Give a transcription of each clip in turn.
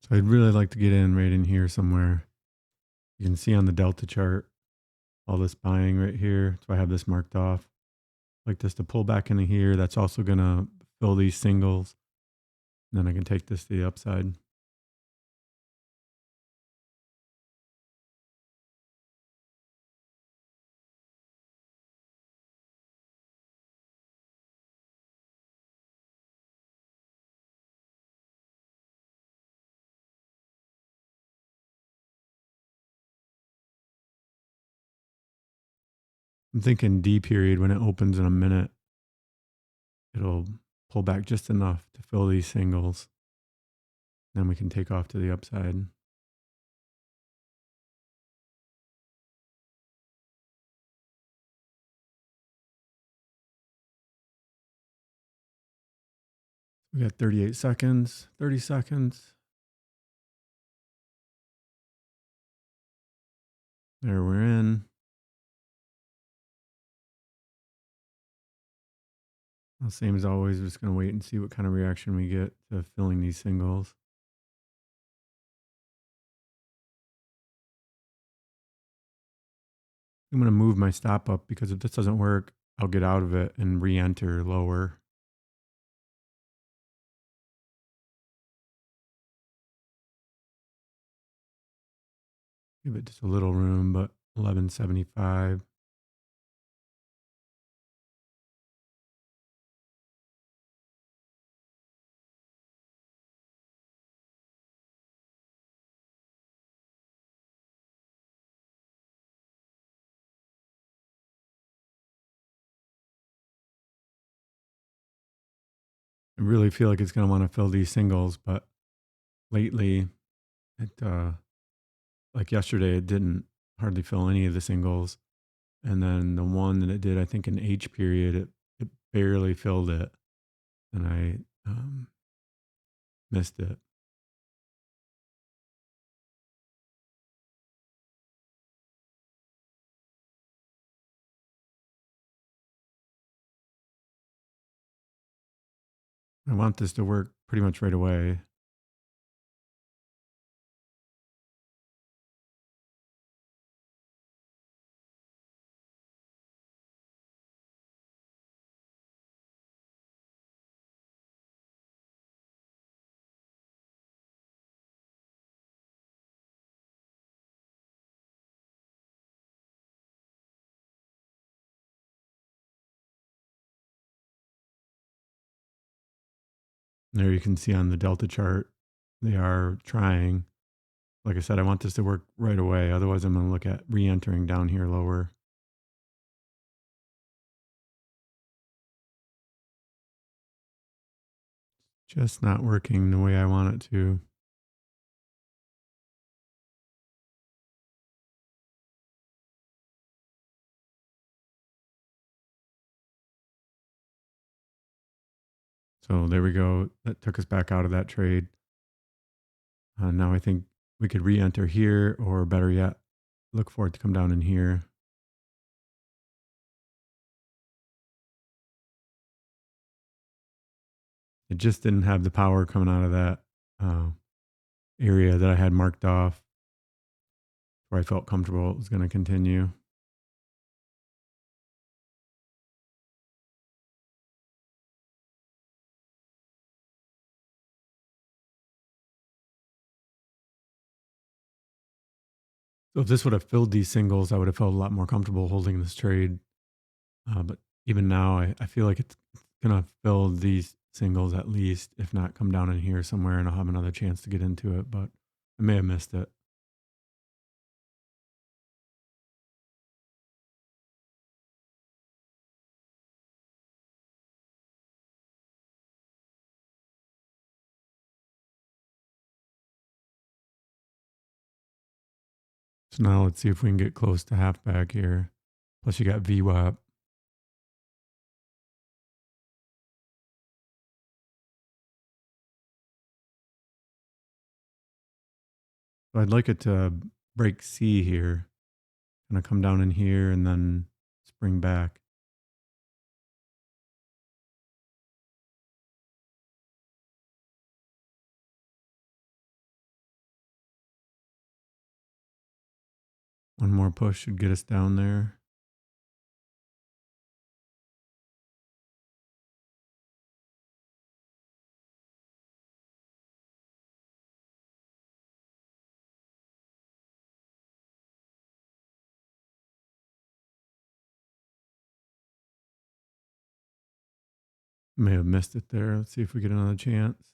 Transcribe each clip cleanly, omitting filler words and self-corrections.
So I'd really like to get in right in here somewhere. You can see on the delta chart all this buying right here. So I have this marked off. Like this to pull back into here. That's also going to fill these singles. And then I can take this to the upside. I'm thinking D period when it opens in a minute, it'll pull back just enough to fill these singles. Then we can take off to the upside. We got 38 seconds, 30 seconds. There we're in. Well, same as always, we're just going to wait and see what kind of reaction we get to filling these singles. I'm going to move my stop up because if this doesn't work, I'll get out of it and re-enter lower. Give it just a little room, but 1175. I really feel like it's going to want to fill these singles, but lately, it like yesterday, it didn't hardly fill any of the singles. And then the one that it did, I think in H period, it barely filled it. And I missed it. I want this to work pretty much right away. There you can see on the delta chart, they are trying. Like I said, I want this to work right away. Otherwise, I'm going to look at re-entering down here lower. Just not working the way I want it to. So there we go. That took us back out of that trade. Now I think we could re-enter here, or better yet, look for it to come down in here. It just didn't have the power coming out of that area that I had marked off where I felt comfortable it was going to continue. So if this would have filled these singles, I would have felt a lot more comfortable holding this trade. But even now, I feel like it's going to fill these singles at least, if not come down in here somewhere, and I'll have another chance to get into it. But I may have missed it. So now let's see if we can get close to half back here. Plus, you got VWAP. So I'd like it to break C here, kind of come down in here and then spring back. One more push should get us down there. May have missed it there. Let's see if we get another chance.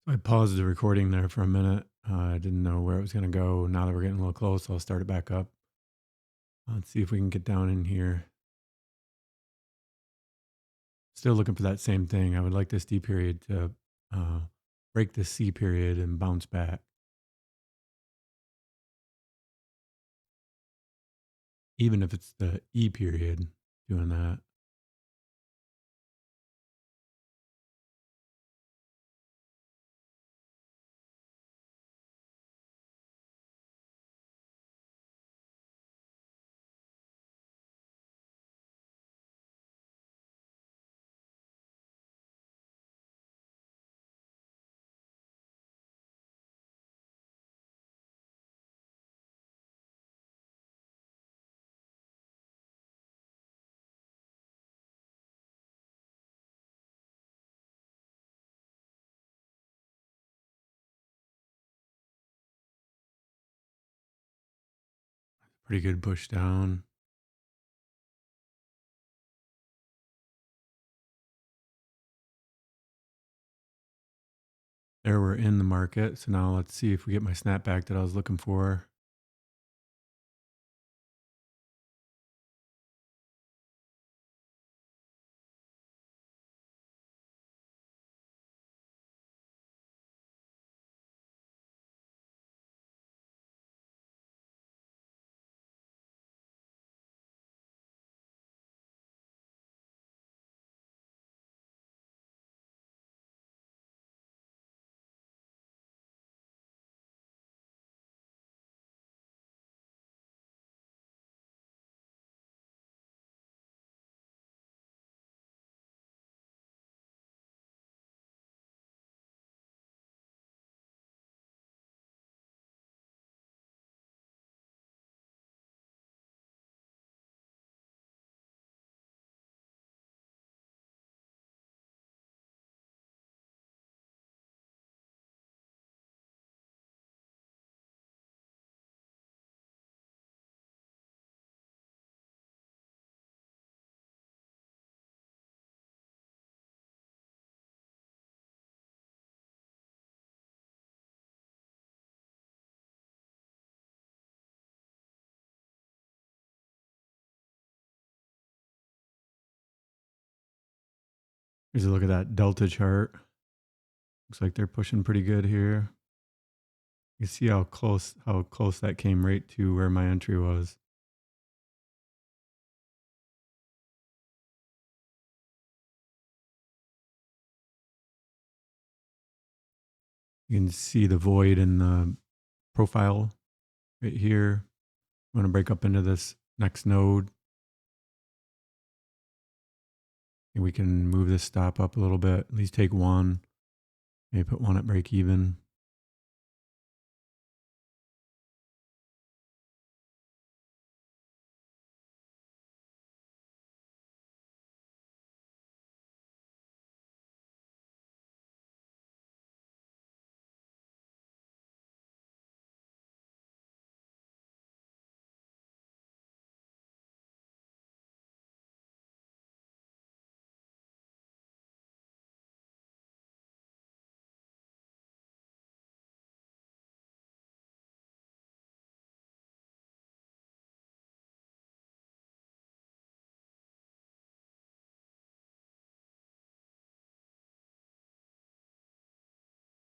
I paused the recording there for a minute. I didn't know where it was going to go. Now that we're getting a little close, I'll start it back up. Let's see if we can get down in here. Still looking for that same thing. I would like this D period to break the C period and bounce back. Even if it's the E period doing that. Pretty good push down. There we're in the market. So now let's see if we get my snapback that I was looking for. Here's a look at that delta chart. Looks like they're pushing pretty good here. You see how close that came right to where my entry was. You can see the void in the profile right here. I'm going to break up into this next node. And we can move this stop up a little bit, at least take one. Maybe put one at break even.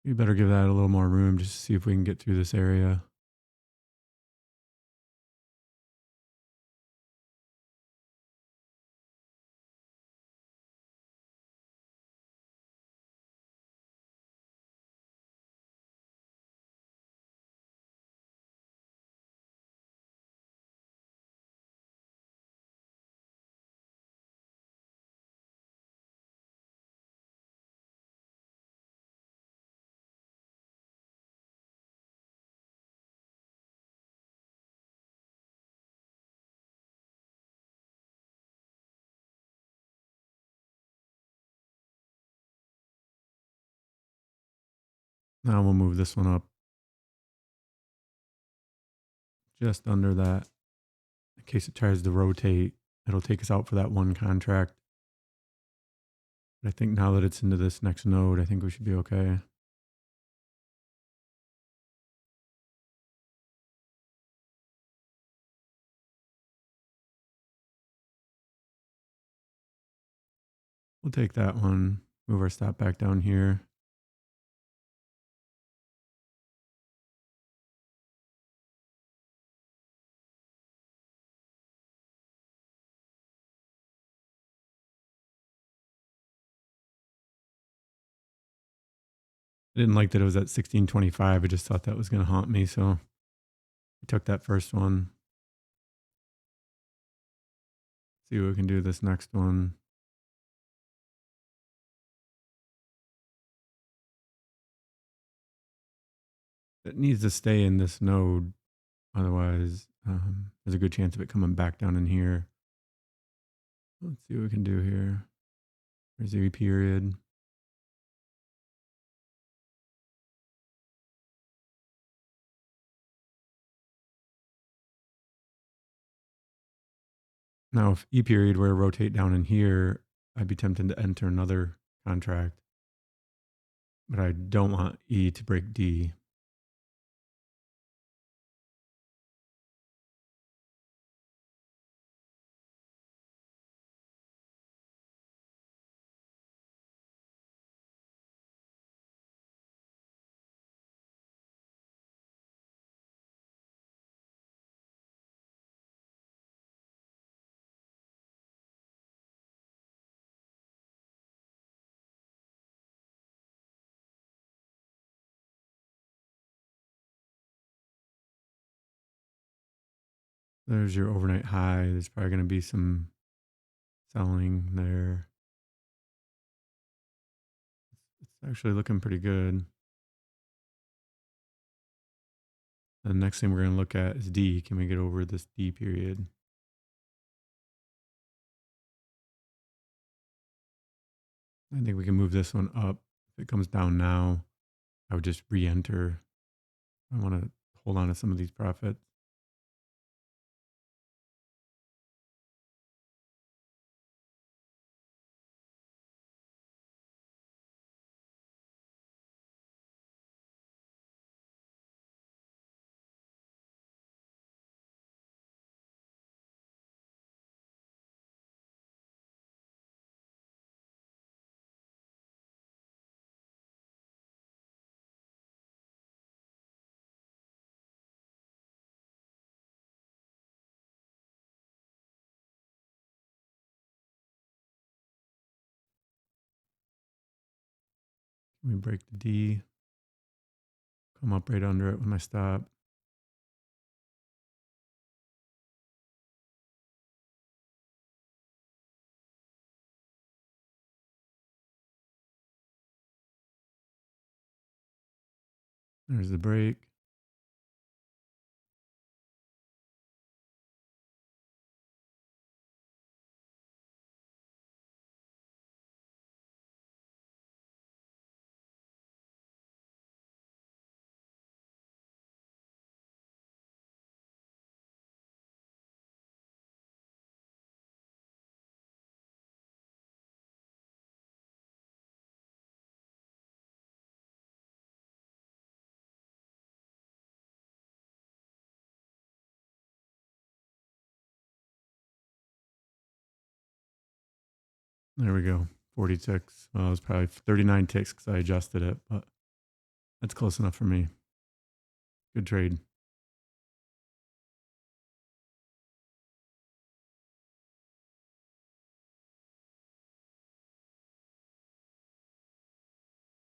We better give that a little more room just to see if we can get through this area. Now we'll move this one up just under that. In case it tries to rotate, it'll take us out for that one contract. But I think now that it's into this next node, I think we should be okay. We'll take that one, move our stop back down here. I didn't like that it was at 1625. I just thought that was going to haunt me. So we took that first one. See what we can do this next one. It needs to stay in this node. Otherwise, there's a good chance of it coming back down in here. Let's see what we can do here. There's the E period. Now, if E period were to rotate down in here, I'd be tempted to enter another contract. But I don't want E to break D. There's your overnight high. There's probably going to be some selling there. It's actually looking pretty good. The next thing we're going to look at is D. Can we get over this D period? I think we can move this one up. If it comes down now, I would just re-enter. I want to hold on to some of these profits. Let me break the D. Come up right under it with my stop. There's the break. There we go. 40 ticks. Well, it was probably 39 ticks because I adjusted it, but that's close enough for me. Good trade.